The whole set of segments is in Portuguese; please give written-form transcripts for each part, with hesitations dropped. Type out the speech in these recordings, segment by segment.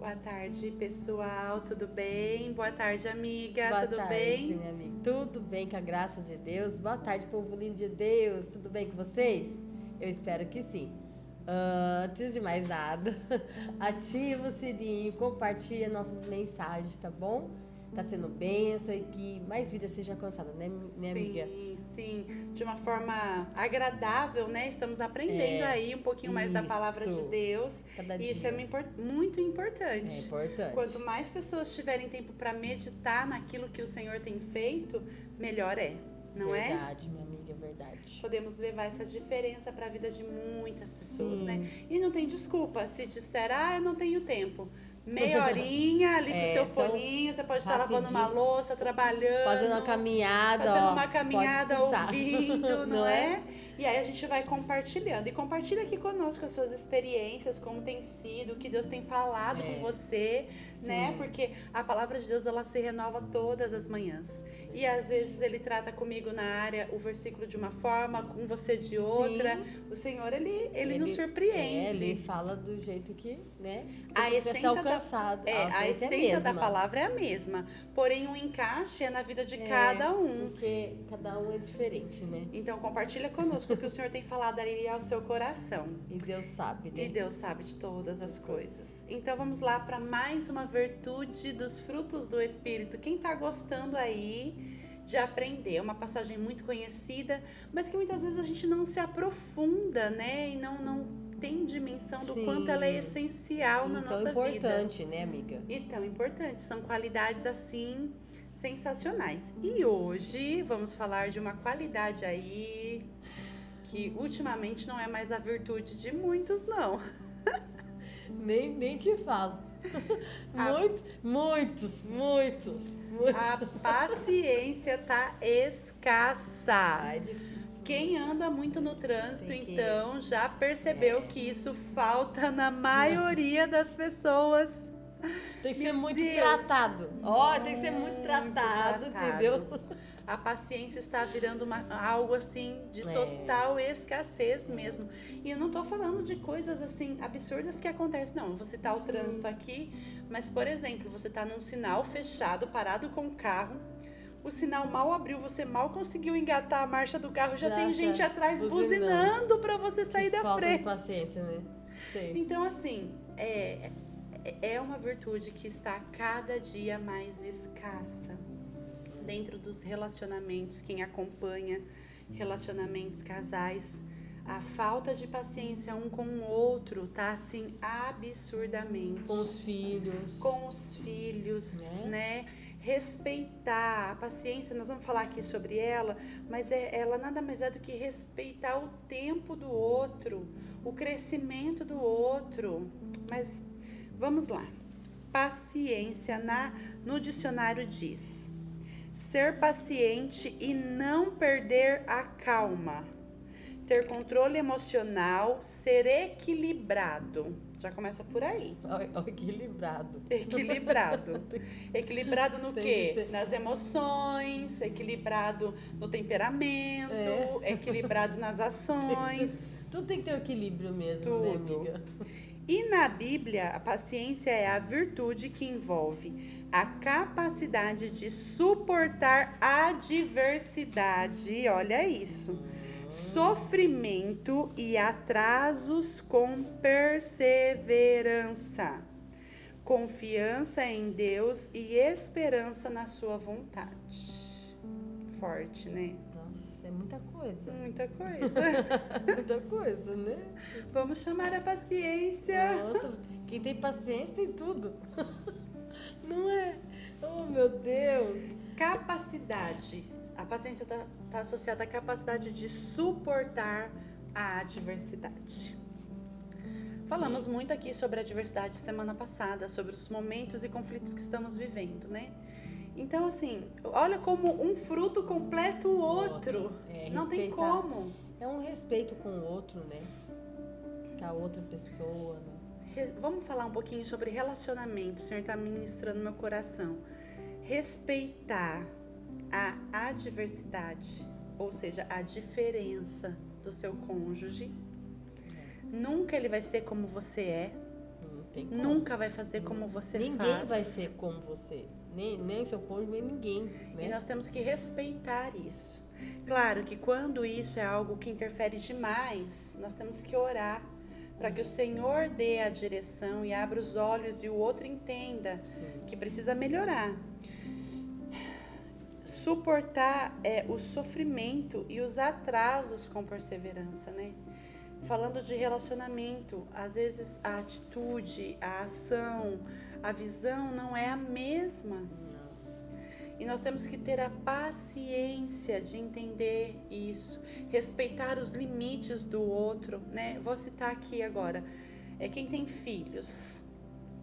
Boa tarde, pessoal. Tudo bem? Boa tarde, amiga. Boa Tudo tarde, bem? minha amiga. Tudo bem, com a graça de Deus. Boa tarde, povo lindo de Deus. Tudo bem com vocês? Eu espero que sim. Antes de mais nada, ativa o sininho, compartilha nossas mensagens, tá bom? Tá sendo bênção e que mais vida seja alcançada, né, minha amiga? Sim, sim. De uma forma agradável, né? Estamos aprendendo aí um pouquinho mais da palavra de Isto, Deus. cada E isso é dia. muito É importante. Quanto importante. mais pessoas tiverem tempo para meditar naquilo que o Senhor tem feito, melhor é, não é? Verdade, minha amiga, verdade. Podemos levar essa diferença para a vida de muitas pessoas, né? Sim. E não tem desculpa se disser, eu não tenho tempo. Meia horinha ali com o seu Então, foninho, você pode estar lavando uma rapidinho, louça, fazendo uma trabalhando, caminhada, fazendo ó, uma pode caminhada escutar, ouvindo, não não é? é? E aí a gente vai compartilhando. E compartilha aqui conosco as suas experiências, como tem sido, o que Deus tem falado com você, né? Sim, Porque a palavra de Deus, ela se renova todas as manhãs. E às vezes ele trata comigo na área o versículo de uma forma, com você de outra. sim. O Senhor, ele nos Ele surpreende. fala do jeito que, né, A tem que ser essência da, alcançado. A a essência é a essência da mesma. palavra é a mesma, porém o encaixe é na vida de É, cada um. porque cada um é diferente, né? Então compartilha conosco o que o Senhor tem falado ali ao seu coração. E Deus sabe, E né? Deus sabe de todas as coisas. Então vamos lá para mais uma virtude dos frutos do Espírito. Quem está gostando aí de aprender? É uma passagem muito conhecida, mas que muitas vezes a gente não se aprofunda, né? E não tem dimensão do quanto ela é Sim. essencial na E tão nossa vida. importante, né, amiga? E tão importante. São qualidades assim sensacionais. E hoje vamos falar de uma qualidade aí que ultimamente não é mais a virtude de muitos, não. Nem te falo. A, Muitos. a paciência tá escassa. Ah, é difícil. Quem anda muito no trânsito, Tem que- então, já percebeu que isso falta na maioria das pessoas. Tem que ser Meu muito Deus. tratado. Ó, tem que ser muito tratado, entendeu? A paciência está virando algo assim de total escassez mesmo. E eu não tô falando de coisas assim absurdas que acontecem, não. Eu vou citar o trânsito aqui, mas por exemplo, você tá num sinal fechado, parado com o carro. O sinal mal abriu, você mal conseguiu engatar a marcha do carro, já tem tá gente atrás buzinando para você sair da falta de frente. paciência, né? Sei. Então, assim, é uma virtude que está cada dia mais escassa dentro dos relacionamentos. Quem acompanha relacionamentos, casais, a falta de paciência um com o outro tá assim absurdamente. Com os filhos. Com os filhos, né? Respeitar a paciência, nós vamos falar aqui sobre ela, mas ela nada mais é do que respeitar o tempo do outro, o crescimento do outro. Mas vamos lá. Paciência no dicionário diz: ser paciente e não perder a calma, ter controle emocional, ser equilibrado. Já começa por aí. Equilibrado. Equilibrado no Tem quê? que ser. Nas emoções, equilibrado no temperamento, equilibrado nas ações. Tudo tem que ter um equilíbrio mesmo, né, Tudo. amiga? E na Bíblia, a paciência é a virtude que envolve a capacidade de suportar adversidade, olha isso, sofrimento e atrasos com perseverança, confiança em Deus e esperança na sua vontade. Forte, né? Nossa, é muita coisa. Muita coisa. Muita coisa, né? Vamos chamar a paciência. Nossa, quem tem paciência tem tudo. Não é? Oh, meu Deus. Capacidade. A paciência está associada à capacidade de suportar a adversidade. Falamos muito aqui sobre a adversidade semana passada, sobre os momentos e conflitos que estamos vivendo, né? Então, assim, olha como um fruto completa o outro. Não tem como. É um respeito com o outro, né? Com a outra pessoa, né? Vamos falar um pouquinho sobre relacionamento. O Senhor está ministrando no meu coração. Respeitar a adversidade, ou seja, a diferença do seu cônjuge. Nunca ele vai ser como você é. tem como. Nunca vai fazer como você faz. Ninguém vai ser como você. Nem seu cônjuge, nem ninguém. Né? E nós temos que respeitar isso. Claro que quando isso é algo que interfere demais, nós temos que orar para que o Senhor dê a direção e abra os olhos e o outro entenda que precisa melhorar. Suportar o sofrimento e os atrasos com perseverança, né? Falando de relacionamento, às vezes a atitude, a ação, a visão não é a mesma. E nós temos que ter a paciência de entender isso, respeitar os limites do outro, né? Vou citar aqui agora, quem tem filhos,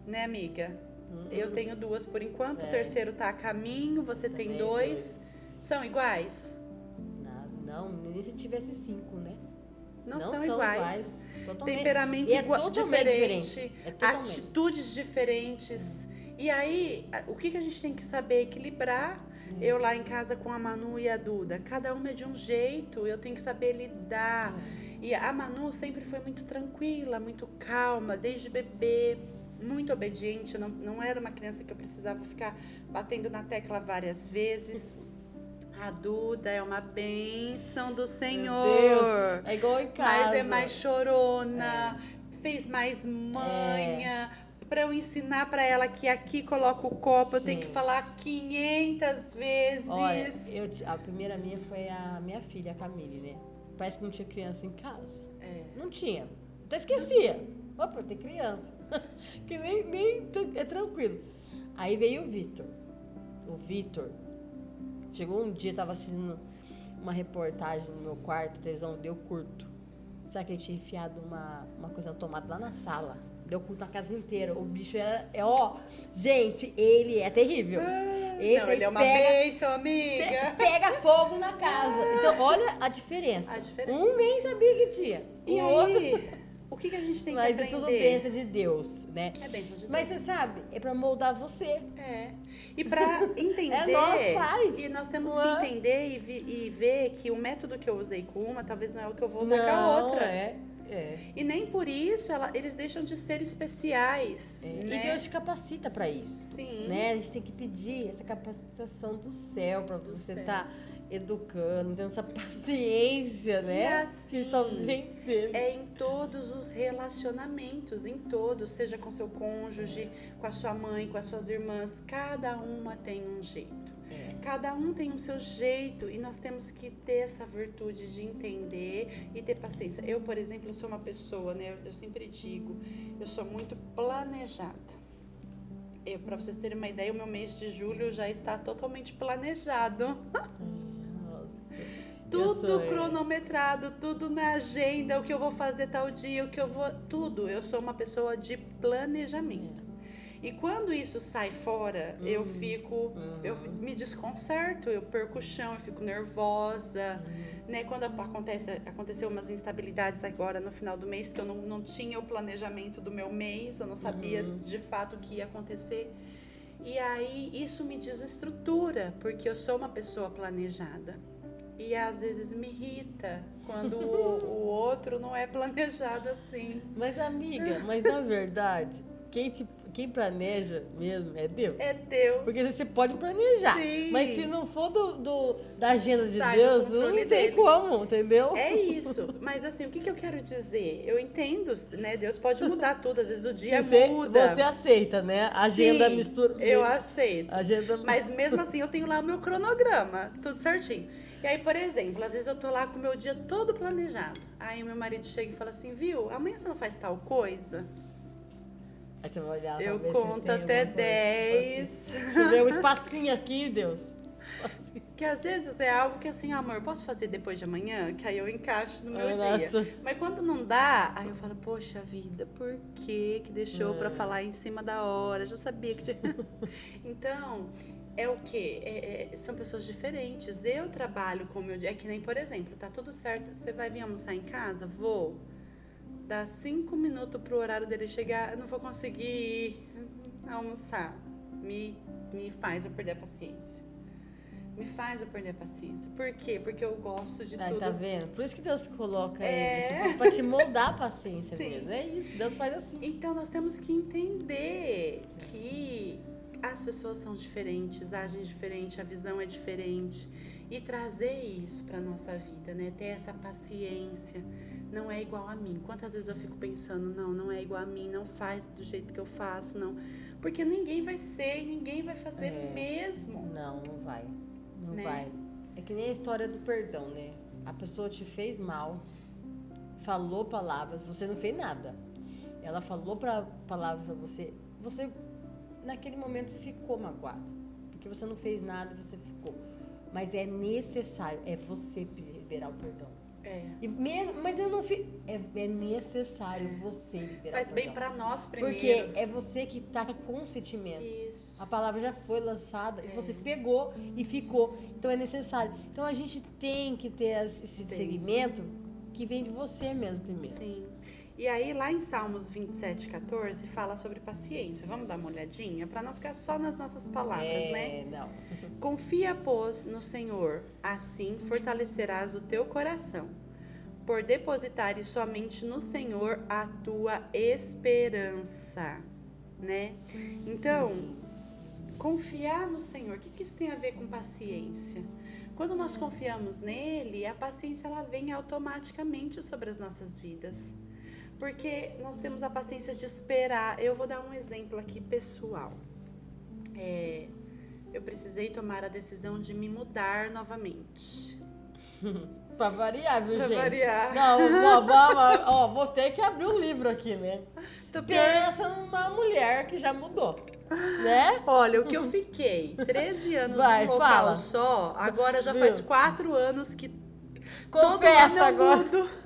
né, amiga? Eu tenho 2 por enquanto, o terceiro tá a caminho, você também tem 2. São iguais? Não, nem se tivesse 5, né? Não são iguais. Totalmente. Temperamento diferente, atitudes diferentes. E aí, o que a gente tem que saber equilibrar? Eu lá em casa com a Manu e a Duda, cada uma é de um jeito, eu tenho que saber lidar. E a Manu sempre foi muito tranquila, muito calma, desde bebê, muito obediente. Não era uma criança que eu precisava ficar batendo na tecla várias vezes. A Duda é uma bênção do Senhor. Meu Deus, é igual em casa. Mas é mais chorona, fez mais manha. Para eu ensinar para ela que aqui coloca o copo, eu tenho que falar 500 vezes. Olha, a primeira minha foi a minha filha, a Camille, né? Parece que não tinha criança em casa. Não tinha. Até esquecia. Opa, tem criança. Que nem é tranquilo. Aí veio o Vitor. O Vitor chegou um dia, tava assistindo uma reportagem no meu quarto, a televisão deu curto. Sabe que ele tinha enfiado uma coisa na tomada lá na sala? Deu curto na casa inteira. O bicho gente, ele é terrível. Ele é uma bênção, amiga. Pega fogo na casa. Então, olha a diferença. Um nem sabia que tinha. E o outro... O que a gente tem que aprender? Mas é tudo bênção de Deus, né? É bênção de Deus. Mas você sabe, é pra moldar você. E pra entender... É nós pais. E nós temos que entender e ver que o método que eu usei com uma, talvez não é o que eu vou usar com a outra. E nem por isso eles deixam de ser especiais. Né? E Deus te capacita para isso. Sim. Né? A gente tem que pedir essa capacitação do céu para você estar educando, tendo essa paciência, né? E assim, que só vem dele. É em todos os relacionamentos, em todos, seja com seu cônjuge, com a sua mãe, com as suas irmãs, cada uma tem um jeito. Cada um tem o seu jeito e nós temos que ter essa virtude de entender e ter paciência. Eu, por exemplo, eu sou uma pessoa, né? Eu sempre digo, eu sou muito planejada. Para vocês terem uma ideia, o meu mês de julho já está totalmente planejado. Tudo cronometrado, tudo na agenda, o que eu vou fazer tal dia, tudo. Eu sou uma pessoa de planejamento. E quando isso sai fora, eu me desconcerto, eu perco o chão, eu fico nervosa, né? Quando aconteceu umas instabilidades agora no final do mês, que eu não tinha o planejamento do meu mês, eu não sabia de fato o que ia acontecer. E aí isso me desestrutura, porque eu sou uma pessoa planejada. E às vezes me irrita quando o outro não é planejado assim. Mas amiga, na verdade... Quem planeja mesmo é Deus. É Deus. Porque você pode planejar. Sim. Mas se não for da agenda de Deus, não tem como, entendeu? É isso. Mas assim, o que eu quero dizer? Eu entendo, né? Deus pode mudar tudo. Às vezes o dia muda. Você aceita, né? A agenda Sim, mistura. Eu aceito. Agenda... Mas mesmo assim, eu tenho lá o meu cronograma. Tudo certinho. E aí, por exemplo, às vezes eu tô lá com o meu dia todo planejado. Aí meu marido chega e fala assim, viu? Amanhã você não faz tal coisa? Aí você vai olhar, eu conto até 10. Tipo assim, deixa eu ver um espacinho aqui, Deus. Que às vezes é algo que assim, amor, posso fazer depois de amanhã? Que aí eu encaixo no meu dia. Mas quando não dá, aí eu falo, poxa vida, por que deixou pra falar em cima da hora? Já sabia que... Então, é o quê? São pessoas diferentes. Eu trabalho com o meu dia. É que nem, por exemplo, tá tudo certo, você vai vir almoçar em casa? Vou. Dá 5 minutos pro horário dele chegar, eu não vou conseguir almoçar. Me faz eu perder a paciência. me faz eu perder a paciência. Por quê? Porque eu gosto de tudo. Tá vendo? Por isso que Deus coloca isso, pra te moldar a paciência mesmo. É isso, Deus faz assim. Então nós temos que entender que as pessoas são diferentes, agem diferente, a visão é diferente. E trazer isso pra nossa vida, né? Ter essa paciência. Não é igual a mim. Quantas vezes eu fico pensando, não é igual a mim, não faz do jeito que eu faço, não. Porque ninguém vai ser e ninguém vai fazer mesmo. Não vai. Não vai. É que nem a história do perdão, né? A pessoa te fez mal, falou palavras, você não fez nada. Ela falou palavras pra você, você naquele momento ficou magoado. Porque você não fez nada, você ficou. Mas é necessário, é você liberar o perdão. E mesmo, mas eu não fiz. É necessário você liberar Faz o perdão. bem pra nós primeiro. Porque é você que tá com sentimento. Isso. A palavra já foi lançada e você pegou e ficou. Então é necessário. Então a gente tem que ter esse segmento que vem de você mesmo primeiro. Sim. E aí, lá em Salmos 27:14, fala sobre paciência. Vamos dar uma olhadinha? Para não ficar só nas nossas palavras, né? Não. Confia, pois, no Senhor, assim fortalecerás o teu coração, por depositares somente no Senhor a tua esperança, né? Então, confiar no Senhor, o que isso tem a ver com paciência? Quando nós confiamos nele, a paciência ela vem automaticamente sobre as nossas vidas. Porque nós temos a paciência de esperar. Eu vou dar um exemplo aqui pessoal. Eu precisei tomar a decisão de me mudar novamente. Pra variar, viu, gente? Pra variar. Não, vou ter que abrir um livro aqui, né? Pensa numa mulher que já mudou, né? Olha, o que eu fiquei 13 anos Vai, num local fala. só, agora já faz 4 anos que Confessa agora. mudo.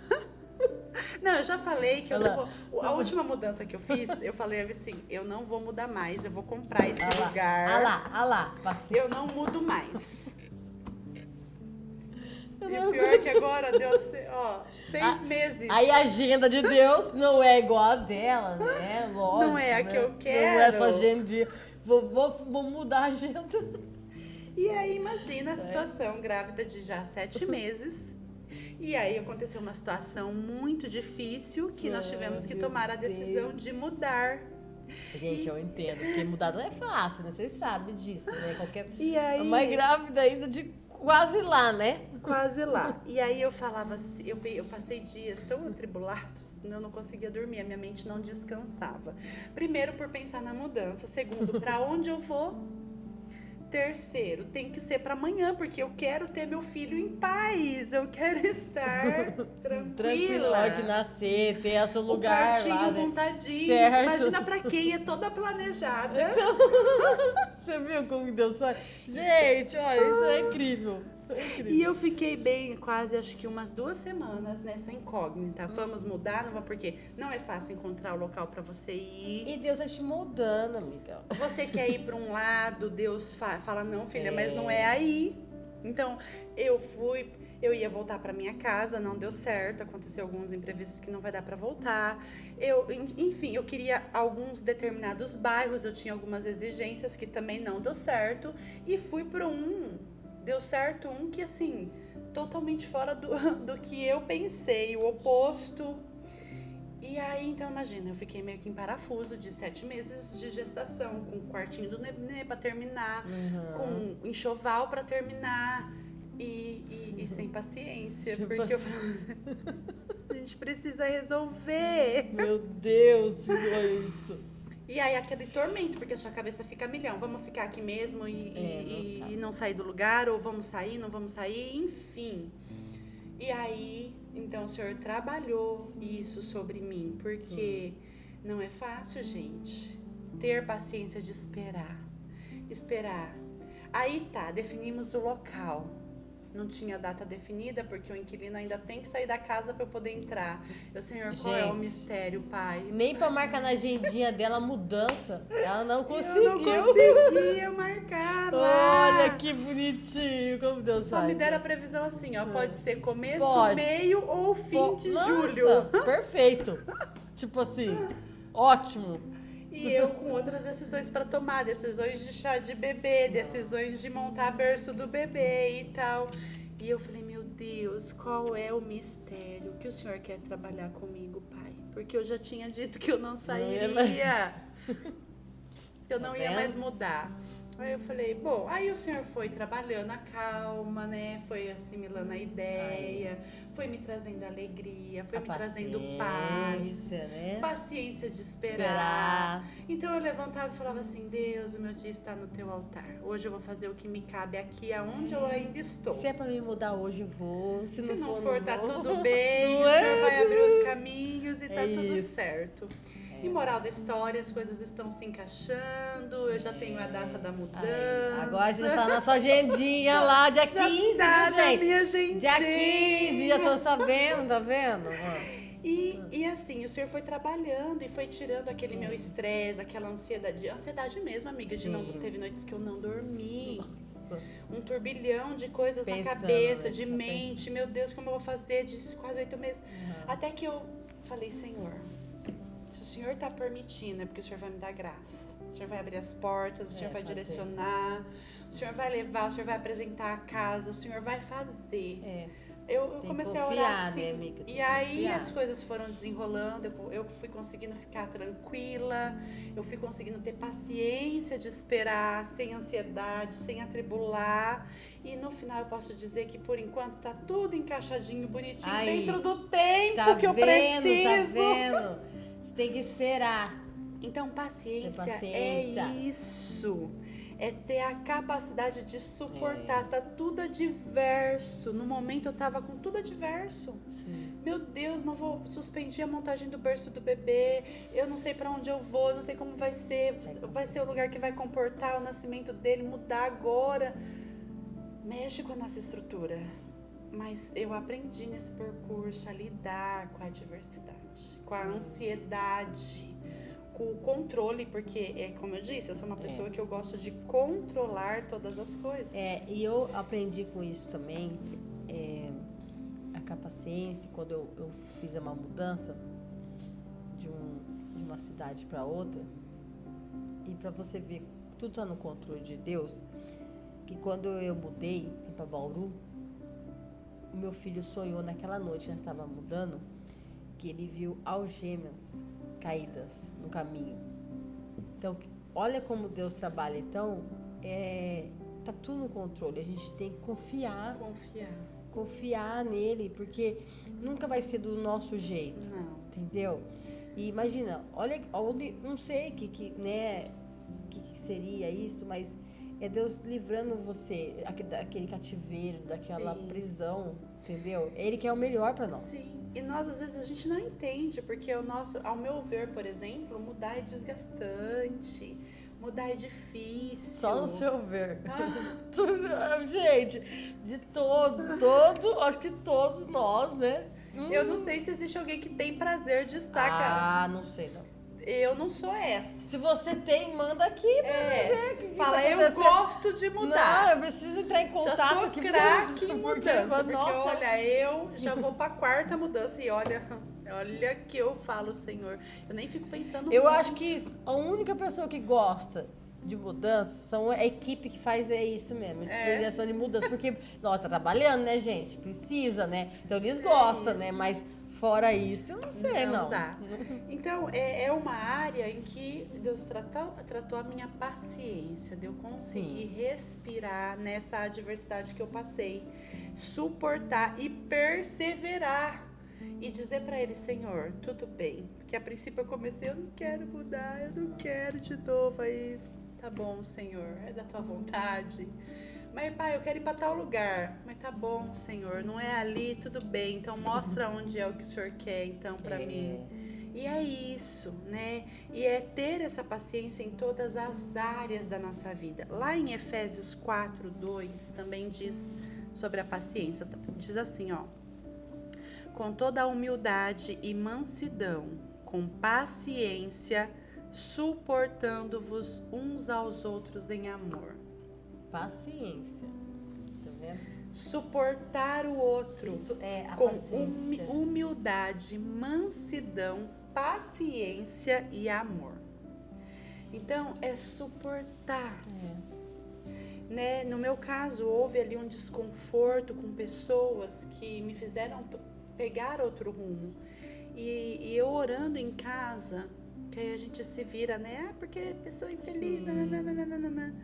Não, eu já falei que a última mudança que eu fiz, eu falei assim, eu não vou mudar mais, eu vou comprar esse lugar. Ah lá. Eu não mudo mais. E o pior é que agora deu, 6 meses. Aí a agenda de Deus não é igual a dela, né? Lógico. Não é a que eu quero. Não é essa agenda de vou mudar a agenda. E aí imagina a situação, grávida de já 7 meses. E aí aconteceu uma situação muito difícil que nós tivemos que tomar a decisão de mudar. Gente, eu entendo, porque mudar não é fácil, né? Vocês sabem disso, né? E aí, a mãe grávida ainda de quase lá, né? Quase lá. E aí eu falava assim, eu passei dias tão atribulados, eu não conseguia dormir, a minha mente não descansava. Primeiro, por pensar na mudança. Segundo, para onde eu vou? Terceiro, tem que ser para amanhã, porque eu quero ter meu filho em paz, eu quero estar tranquila. Que nascer, ter seu lugar o lá, né? montadinho. Certo. Imagina para quem é toda planejada. Então, você viu como Deus faz? Gente, olha, isso é incrível. E eu fiquei bem, quase acho que umas 2 semanas nessa incógnita. Vamos mudar? Não vamos, porque não é fácil encontrar o local para você ir. E Deus tá te moldando, amiga. Você quer ir para um lado, Deus fala, não, filha, mas não é aí. Então, eu ia voltar para minha casa, não deu certo, aconteceu alguns imprevistos que não vai dar para voltar. Enfim, eu queria alguns determinados bairros, eu tinha algumas exigências que também não deu certo. E fui para deu certo um que, assim, totalmente fora do que eu pensei, o oposto. E aí, então, imagina, eu fiquei meio que em parafuso de 7 meses de gestação, com o quartinho do nenê pra terminar, com enxoval pra terminar e sem paciência, porque a gente precisa resolver. Meu Deus, olha isso. E aí aquele tormento, porque a sua cabeça fica a milhão. Vamos ficar aqui mesmo e não sair do lugar, ou vamos sair, não vamos sair, enfim. E aí, então o Senhor trabalhou isso sobre mim, porque não é fácil, gente, ter paciência de esperar. Aí definimos o local. Não tinha data definida, porque o inquilino ainda tem que sair da casa para eu poder entrar. Senhor, qual é o mistério, Pai? Nem para marcar na agendinha dela a mudança, ela não conseguiu. Eu não conseguia marcar lá. Olha que bonitinho, como Deus Só faz. me deram a previsão assim, pode ser começo, meio ou fim de Nossa, julho. Perfeito. Tipo assim, ótimo. E eu com outras decisões para tomar, decisões de chá de bebê, decisões de montar berço do bebê e tal. E eu falei, meu Deus, qual é o mistério que o Senhor quer trabalhar comigo, Pai? Porque eu já tinha dito que eu não sairia. Eu não ia mais mudar. Aí eu falei, bom, aí o Senhor foi trabalhando a calma, né? Foi assimilando a ideia, foi me trazendo alegria, foi me trazendo paz, né? Paciência de esperar. Então eu levantava e falava assim, Deus, o meu dia está no teu altar. Hoje eu vou fazer o que me cabe aqui, aonde eu ainda estou. Se é pra me mudar hoje, eu vou. Se não for, tá tudo bem, o Senhor vai abrir os caminhos e tá tudo certo. E moral da história, as coisas estão se encaixando, eu já tenho a data da mudança. Agora você já tá na sua agendinha lá, dia 15, tá viu, gente? Minha agendinha. Dia 15, já tô sabendo, tá vendo? E assim, o Senhor foi trabalhando e foi tirando aquele meu estresse, aquela ansiedade mesmo, amiga, de não teve noites que eu não dormi. Nossa. Um turbilhão de coisas na cabeça, de mente, meu Deus, como eu vou fazer de quase 8 meses. Até que eu falei, Senhor, se o Senhor está permitindo, é porque o Senhor vai me dar graça. O Senhor vai abrir as portas, o Senhor vai direcionar, o Senhor vai levar, o Senhor vai apresentar a casa, o Senhor vai fazer. Eu comecei a orar assim, né, amiga? e aí as coisas foram desenrolando, eu fui conseguindo ficar tranquila, eu fui conseguindo ter paciência de esperar, sem ansiedade, sem atribular. E no final eu posso dizer que por enquanto tá tudo encaixadinho, bonitinho, dentro do tempo que eu preciso. Tá vendo? Você tem que esperar. Então paciência é isso. É ter a capacidade de suportar. Tá tudo adverso. No momento eu tava com tudo adverso. Sim. Meu Deus, não vou suspender a montagem do berço do bebê. Eu não sei pra onde eu vou, não sei como vai ser. Vai ser o lugar que vai comportar o nascimento dele, mudar agora. Mexe com a nossa estrutura. Mas eu aprendi nesse percurso a lidar com a adversidade, com a ansiedade, com o controle, porque, como eu disse, eu sou uma pessoa que eu gosto de controlar todas as coisas. E eu aprendi com isso também, a paciência, quando eu fiz uma mudança de uma cidade para outra, e para você ver, tudo tá no controle de Deus, que quando eu mudei para Bauru, o meu filho sonhou naquela noite, nós estávamos mudando, que ele viu algemas caídas no caminho. Então, olha como Deus trabalha. Então, tá tudo no controle. A gente tem que confiar nele, porque nunca vai ser do nosso jeito. Não. Entendeu? E imagina, olha, não sei que seria isso, mas é Deus livrando você daquele cativeiro, daquela prisão, entendeu? Ele quer o melhor para nós. Sim. E nós, às vezes, a gente não entende, porque ao meu ver, por exemplo, mudar é desgastante, mudar é difícil. Só no seu ver. Gente, de acho que todos nós, né? Eu não sei se existe alguém que tem prazer de estar, cara. Não sei, não. Eu não sou essa. Se você tem, manda aqui pra ver o que fala, tá eu gosto de mudar. Não, eu preciso entrar em contato. Já sou aqui craque em mudança. Porque nossa, olha, eu já vou pra 4ª mudança e olha que eu falo, Senhor. Eu nem fico pensando Eu muito. acho que a única pessoa que gosta de mudança são a equipe que faz isso mesmo, essa projeção de mudança, porque nós tá trabalhando, né, gente? Precisa, né? Então eles gostam, né? Mas fora isso, eu não sei, não. Dá. Então, é uma área em que Deus tratou a minha paciência, de eu conseguir respirar nessa adversidade que eu passei, suportar e perseverar. E dizer pra ele, Senhor, tudo bem. Porque a princípio eu comecei, eu não quero mudar, eu não quero de novo. Aí, tá bom, Senhor, é da tua vontade. Mas, pai, eu quero ir pra tal lugar. Mas tá bom, Senhor, não é ali, tudo bem. Então mostra onde é o que o Senhor quer, então, pra mim. E é isso, né? E é ter essa paciência em todas as áreas da nossa vida. Lá em Efésios 4:2 também diz sobre a paciência. Diz assim, ó. Com toda a humildade e mansidão, com paciência, suportando-vos uns aos outros em amor. Paciência, tá vendo? Suportar o outro. Isso é a com paciência. Humildade, mansidão, paciência e amor. Então, é suportar. Né? No meu caso, houve ali um desconforto com pessoas que me fizeram pegar outro rumo. E eu orando em casa, que aí a gente se vira, né? Porque pessoa infeliz, nananana.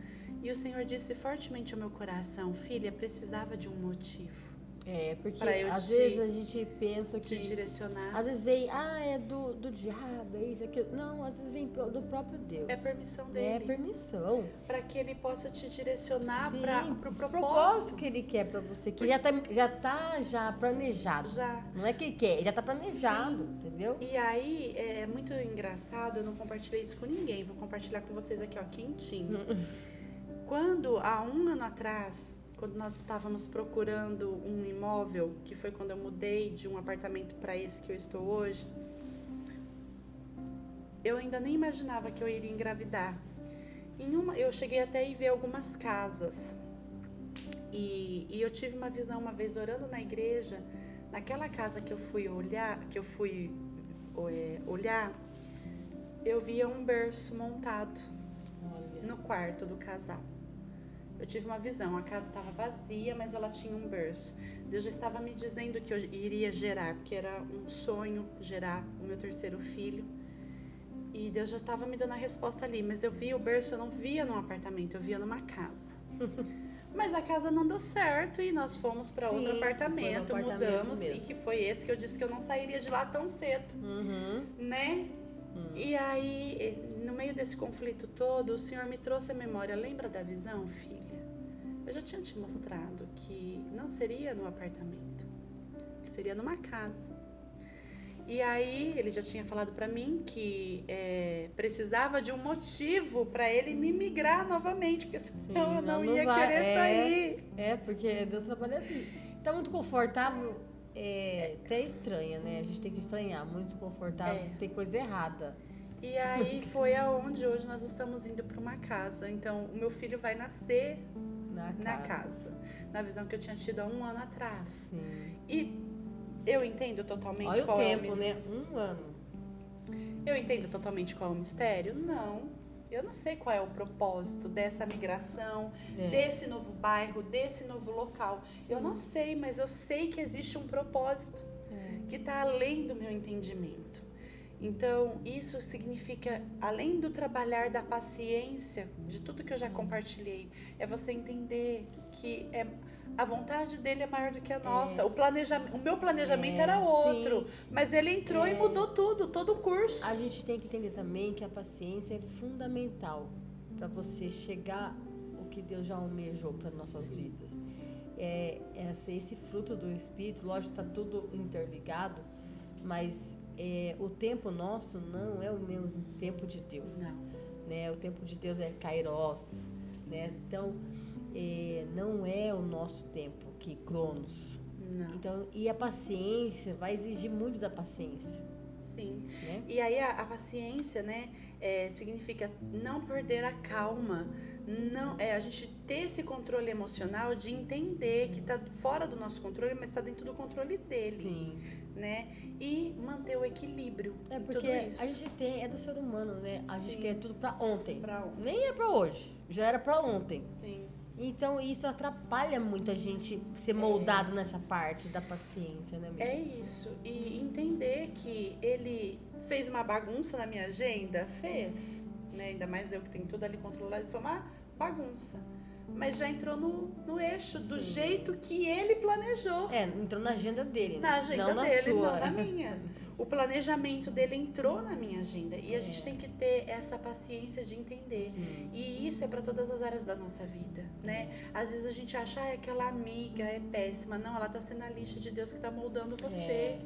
E o Senhor disse fortemente ao meu coração, filha, precisava de um motivo. Porque às vezes a gente pensa que... Te direcionar. Às vezes vem, é do diabo, é isso, aquilo. Não, às vezes vem do próprio Deus. É permissão dele. É permissão. Para que ele possa te direcionar para o propósito que ele quer para você. Que já tá planejado. Já. Não é que ele quer, já tá planejado, entendeu? E aí, é muito engraçado, eu não compartilhei isso com ninguém. Vou compartilhar com vocês aqui, ó, quentinho. Quando, há 1 ano atrás... Quando nós estávamos procurando um imóvel, que foi quando eu mudei de um apartamento para esse que eu estou hoje, eu ainda nem imaginava que eu iria engravidar. Eu cheguei até a ir ver algumas casas. E eu tive uma visão uma vez orando na igreja, naquela casa que eu fui olhar, eu via um berço montado no quarto do casal. Eu tive uma visão, a casa estava vazia, mas ela tinha um berço. Deus já estava me dizendo que eu iria gerar, porque era um sonho gerar o meu 3º filho. E Deus já estava me dando a resposta ali, mas eu via o berço, eu não via num apartamento, eu via numa casa. Mas a casa não deu certo e nós fomos para outro apartamento, mudamos, mesmo. E que foi esse que eu disse que eu não sairia de lá tão cedo, né? E aí, no meio desse conflito todo, o Senhor me trouxe a memória, lembra da visão, filha? Eu já tinha te mostrado que não seria no apartamento, que seria numa casa. E aí, ele já tinha falado para mim que precisava de um motivo para ele me migrar novamente, porque senão eu não ia querer sair. Porque Deus trabalha assim. Tá muito confortável, até estranha, né? A gente tem que estranhar, muito confortável, tem coisa errada. E aí foi aonde hoje nós estamos indo para uma casa. Então, o meu filho vai nascer na casa. Na visão que eu tinha tido há 1 ano atrás. Sim. E eu entendo totalmente Olha qual o tempo, né? 1 ano. Eu entendo totalmente qual é o mistério? Não. Eu não sei qual é o propósito dessa migração, desse novo bairro, desse novo local. Sim. Eu não sei, mas eu sei que existe um propósito que está além do meu entendimento. Então, isso significa, além do trabalhar da paciência, de tudo que eu já compartilhei, é você entender que a vontade dele é maior do que a nossa. O meu planejamento era outro, sim. Mas ele entrou e mudou tudo, todo o curso. A gente tem que entender também que a paciência é fundamental para você chegar ao que Deus já almejou para nossas vidas. Esse fruto do Espírito, lógico, está tudo interligado, mas o tempo nosso não é o mesmo tempo de Deus. Não. Né? O tempo de Deus é Kairos, né? Então, não é o nosso tempo, que Cronos. Não. Então, e a paciência vai exigir muito da paciência. Sim. Né? E aí a paciência, né, significa não perder a calma, não, a gente ter esse controle emocional de entender que está fora do nosso controle, mas está dentro do controle dele. Sim. Né? E manter o equilíbrio. Porque tudo isso. A gente é do ser humano, né? A gente quer tudo pra ontem. Pra ontem. Nem é pra hoje, já era pra ontem. Sim. Então isso atrapalha muito a gente ser moldado nessa parte da paciência, né, amiga? É isso. E entender que ele fez uma bagunça na minha agenda, fez. Né? Ainda mais eu que tenho tudo ali controlado, foi uma bagunça. Mas já entrou no eixo do jeito que ele planejou. Entrou na agenda dele, né? Na agenda não na dele, sua. não na minha. O planejamento dele entrou na minha agenda. E a gente tem que ter essa paciência de entender. Sim. E isso é para todas as áreas da nossa vida, né? Às vezes a gente acha que aquela amiga é péssima. Não, ela tá sendo a lixa de Deus que tá moldando você.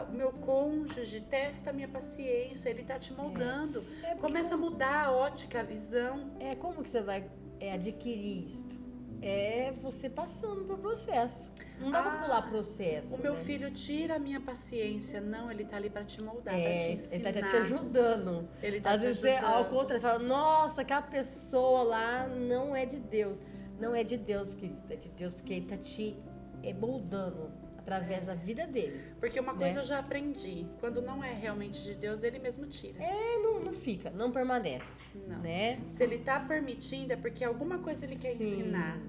O meu cônjuge, testa a minha paciência, ele tá te moldando. Começa a mudar a ótica, a visão. Como que você vai adquirir isso? Você passando pro processo. Não dá pra pular processo. O meu filho tira a minha paciência. Não, ele tá ali pra te moldar, pra te ensinar. Ele tá te ajudando. Ele tá Às vezes você, ao contrário, fala, nossa, aquela pessoa lá não é de Deus. Não é de Deus, querido, é de Deus, porque ele tá te moldando através da vida dele. Porque uma coisa eu já aprendi, quando não é realmente de Deus, ele mesmo tira. Não fica, não permanece, não. Né? Se ele tá permitindo, é porque alguma coisa ele quer ensinar,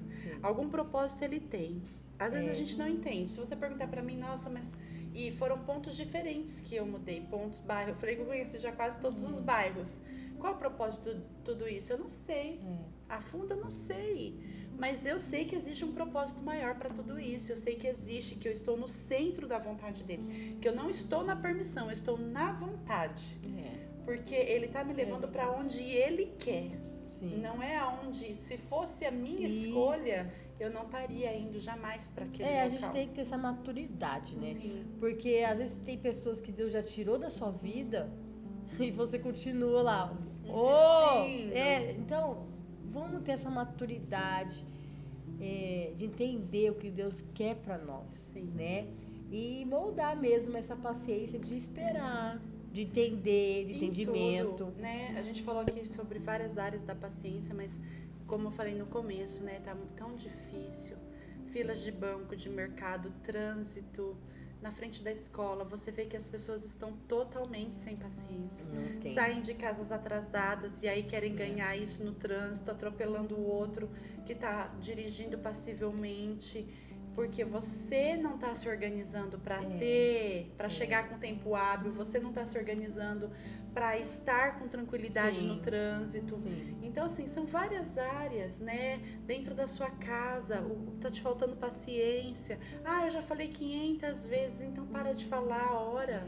algum propósito ele tem. Às vezes a gente não entende. Se você perguntar pra mim, nossa, mas... E foram pontos diferentes que eu mudei, pontos, bairros. Eu falei que eu conheço já quase todos os bairros. Qual é o propósito de tudo isso? Eu não sei. A fundo eu não sei. Mas eu sei que existe um propósito maior para tudo isso. Eu sei que existe, que eu estou no centro da vontade dele. Que eu não estou na permissão, eu estou na vontade. Porque ele tá me levando para onde ele quer. Sim. Não é aonde, se fosse a minha escolha, eu não estaria indo jamais para aquele local. A gente tem que ter essa maturidade, né? Sim. Porque às vezes tem pessoas que Deus já tirou da sua vida e você continua lá. Então, vamos ter essa maturidade de entender o que Deus quer para nós, né? E moldar mesmo essa paciência de esperar, de entender, de entendimento. Tudo, né? A gente falou aqui sobre várias áreas da paciência, mas como eu falei no começo, né? Tá tão difícil. Filas de banco, de mercado, trânsito, na frente da escola, você vê que as pessoas estão totalmente sem paciência. Saem de casas atrasadas e aí querem ganhar isso no trânsito, atropelando o outro que tá dirigindo passivelmente. Porque você não está se organizando para chegar com tempo hábil, você não está se organizando para estar com tranquilidade no trânsito. Então, assim, são várias áreas, né? Dentro da sua casa, tá te faltando paciência. Eu já falei 500 vezes, então para de falar, ora.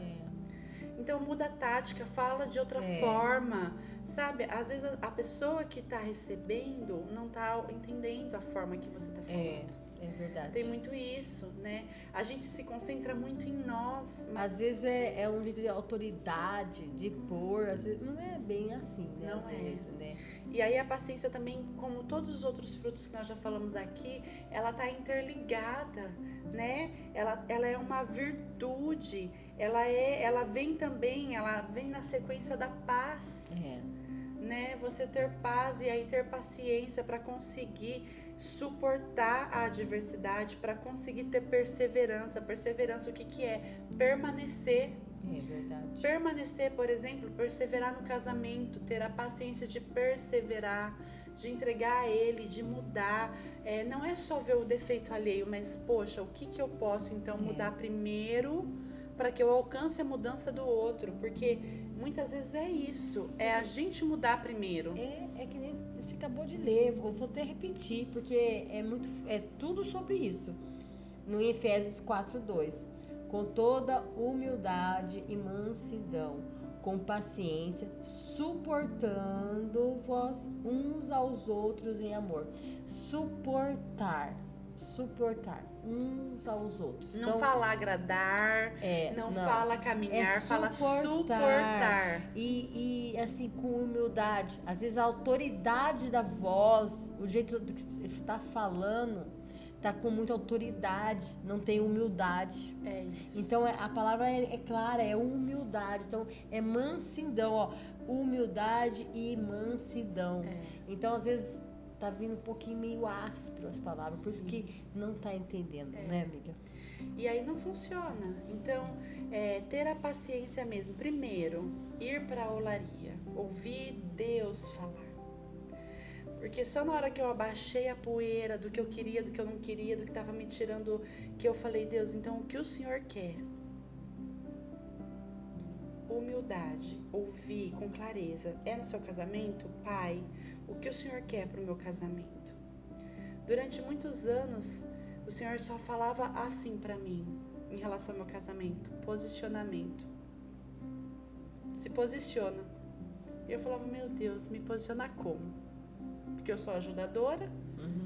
Então muda a tática, fala de outra forma, sabe? Às vezes a pessoa que está recebendo não está entendendo a forma que você está falando. É verdade. Tem muito isso, né? A gente se concentra muito em nós. Mas... Às vezes é um jeito de autoridade, de pôr, às vezes não é bem assim, né? Não vezes, né? E aí a paciência também, como todos os outros frutos que nós já falamos aqui, ela tá interligada, né? Ela é uma virtude, ela vem na sequência da paz. Né? Você ter paz e aí ter paciência para conseguir suportar a adversidade, para conseguir ter perseverança. Perseverança, o que é? Permanecer. É verdade. Permanecer, por exemplo, perseverar no casamento, ter a paciência de perseverar, de entregar a ele, de mudar. Não é só ver o defeito alheio, mas, poxa, o que eu posso então mudar primeiro para que eu alcance a mudança do outro? Porque muitas vezes é isso, é a gente mudar primeiro. É que nem você acabou de ler, vou até repetir, porque é tudo sobre isso. No Efésios 4:2, com toda humildade e mansidão, com paciência, suportando-vos uns aos outros em amor. Suportar uns aos outros. Não fala agradar, não fala caminhar, fala suportar. E assim, com humildade. Às vezes a autoridade da voz, o jeito que você está falando, tá com muita autoridade, não tem humildade. É isso. Então a palavra é clara, é humildade. Então é mansidão, ó. Humildade e mansidão. Então às vezes tá vindo um pouquinho meio áspero as palavras, por isso que não tá entendendo, né, amiga? E aí não funciona. Então, ter a paciência mesmo. Primeiro, ir para a olaria, ouvir Deus falar. Porque só na hora que eu abaixei a poeira do que eu queria, do que eu não queria, do que estava me tirando, que eu falei, Deus, então o que o Senhor quer? Humildade, ouvir com clareza. É no seu casamento? Pai, o que o Senhor quer para o meu casamento? Durante muitos anos, o Senhor só falava assim para mim, em relação ao meu casamento: posicionamento. Se posiciona. E eu falava, meu Deus, me posicionar como? Porque eu sou ajudadora,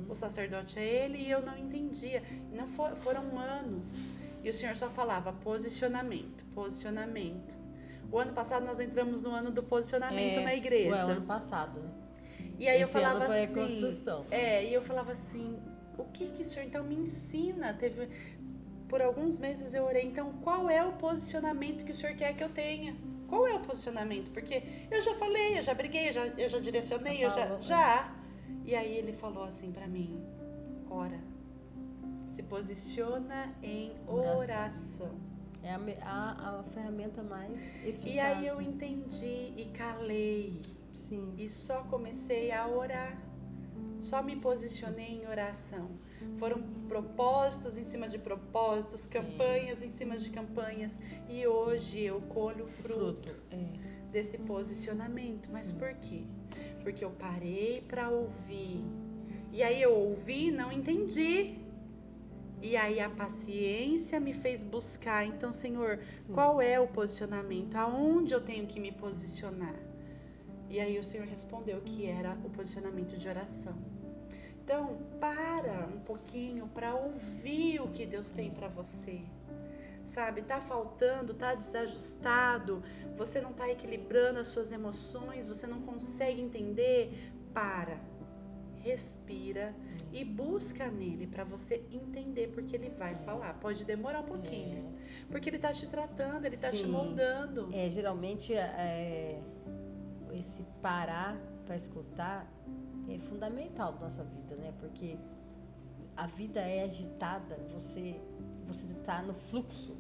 o sacerdote é ele, e eu não entendia. Não foram anos. E o Senhor só falava posicionamento, posicionamento. O ano passado nós entramos no ano do posicionamento na igreja. Foi o ano passado, né? E aí Esse eu falava ano foi assim, a construção. E eu falava assim, o que o Senhor então me ensina? Por alguns meses eu orei, então qual é o posicionamento que o Senhor quer que eu tenha? Qual é o posicionamento? Porque eu já falei, eu já briguei, eu já direcionei, já. E aí ele falou assim pra mim, ora. Se posiciona em oração. É a ferramenta mais eficaz. E aí eu entendi e calei. Sim. E só comecei a orar. Só me posicionei em oração. Foram propósitos em cima de propósitos, Sim. campanhas em cima de campanhas. E hoje eu colho o fruto desse posicionamento. Mas Sim. por quê? Porque eu parei para ouvir. E aí eu ouvi e não entendi. E aí a paciência me fez buscar. Então, Senhor, Sim. qual é o posicionamento? Aonde eu tenho que me posicionar? E aí o Senhor respondeu que era o posicionamento de oração. Então, para um pouquinho para ouvir o que Deus tem para você. Sabe, tá faltando, tá desajustado, você não tá equilibrando as suas emoções, você não consegue entender, para. Respira e busca nele para você entender, porque ele vai falar. Pode demorar um pouquinho, porque ele tá te tratando, ele tá te moldando. Geralmente esse parar para escutar é fundamental na nossa vida, né? Porque a vida é agitada, você tá no fluxo,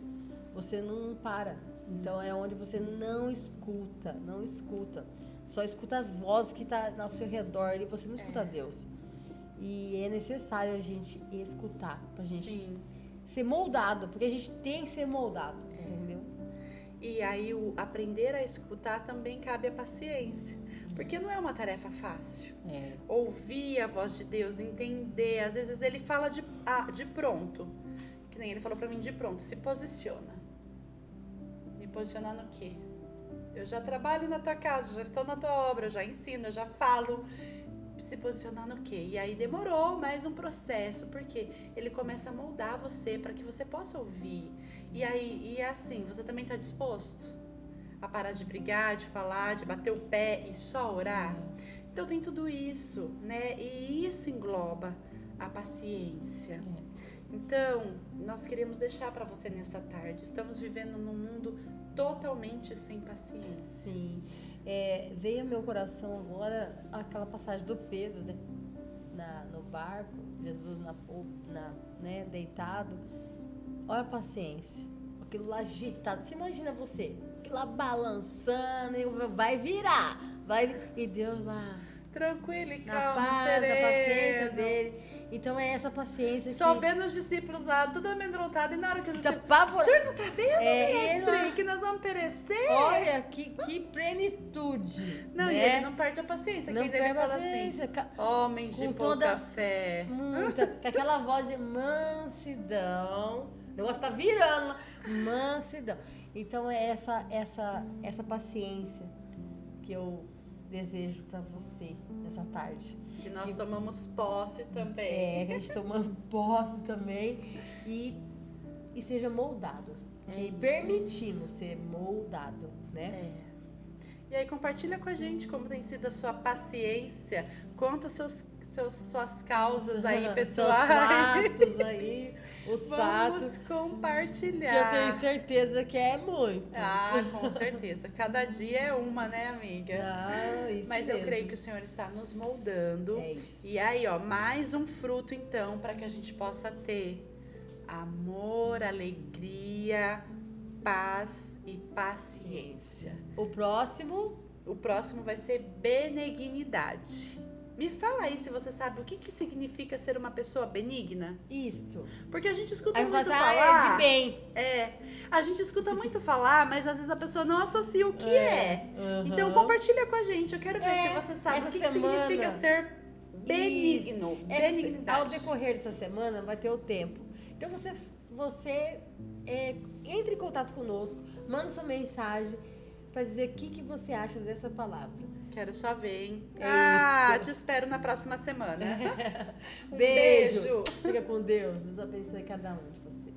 você não para. Então é onde você não escuta. Só escuta as vozes que tá ao seu redor e você não escuta Deus. E é necessário a gente escutar pra gente ser moldado, porque a gente tem que ser moldado, entendeu? E aí o aprender a escutar também cabe a paciência, porque não é uma tarefa fácil. Ouvir a voz de Deus, entender, às vezes ele fala de pronto, que nem ele falou pra mim de pronto, se posiciona. Me posicionar no quê? Eu já trabalho na tua casa, já estou na tua obra, eu já ensino, eu já falo. Se posicionar no quê? E aí demorou mais um processo, porque ele começa a moldar você para que você possa ouvir. E aí, assim, você também está disposto a parar de brigar, de falar, de bater o pé e só orar? Então tem tudo isso, né? E isso engloba a paciência. Então, nós queremos deixar para você nessa tarde. Estamos vivendo num mundo totalmente sem paciência. Sim. Veio ao meu coração agora aquela passagem do Pedro, né? No barco, Jesus né, deitado. Olha a paciência. Aquilo lá agitado. Você imagina você, aquilo lá balançando, vai virar. E Deus lá... Tranquilo e na calmo, paz, sereno. na paciência dele. Então é essa paciência Só vendo os discípulos lá, tudo amedrontado. E na hora que os discípulos... Tá O senhor não tá vendo, mestre? Que nós vamos perecer? Olha, que plenitude. Não, né? e ele não perde a paciência. Não Quem perde dele a fala paciência. assim, homens de com pouca fé. Com aquela voz de mansidão. O negócio tá virando lá. Mansidão. Então é essa paciência que eu desejo para você nessa tarde. Que nós tomamos posse também. Que a gente tomamos posse também e seja moldado. Que permitimos ser moldado, né? E aí compartilha com a gente como tem sido a sua paciência. Conta suas causas aí, pessoais. Seus fatos aí. Os fatos. Vamos compartilhar. Que eu tenho certeza que é muito. Com certeza. Cada dia é uma, né, amiga? Isso Mas mesmo. eu creio que o Senhor está nos moldando. É isso. E aí, mais um fruto, então, para que a gente possa ter amor, alegria, paz e paciência. O próximo vai ser benignidade. Me fala aí se você sabe o que significa ser uma pessoa benigna. Isto. Porque a gente escuta aí muito falar. É de bem. A gente escuta muito falar, mas às vezes a pessoa não associa o que é. Então compartilha com a gente. Eu quero ver se você sabe o que significa ser benigno. Benignidade. Ao decorrer dessa semana vai ter o tempo. Então você entre em contato conosco, manda sua mensagem para dizer o que você acha dessa palavra. Quero só ver, hein? Isso. Te espero na próxima semana. Beijo. Fica com Deus. Deus abençoe cada um de vocês.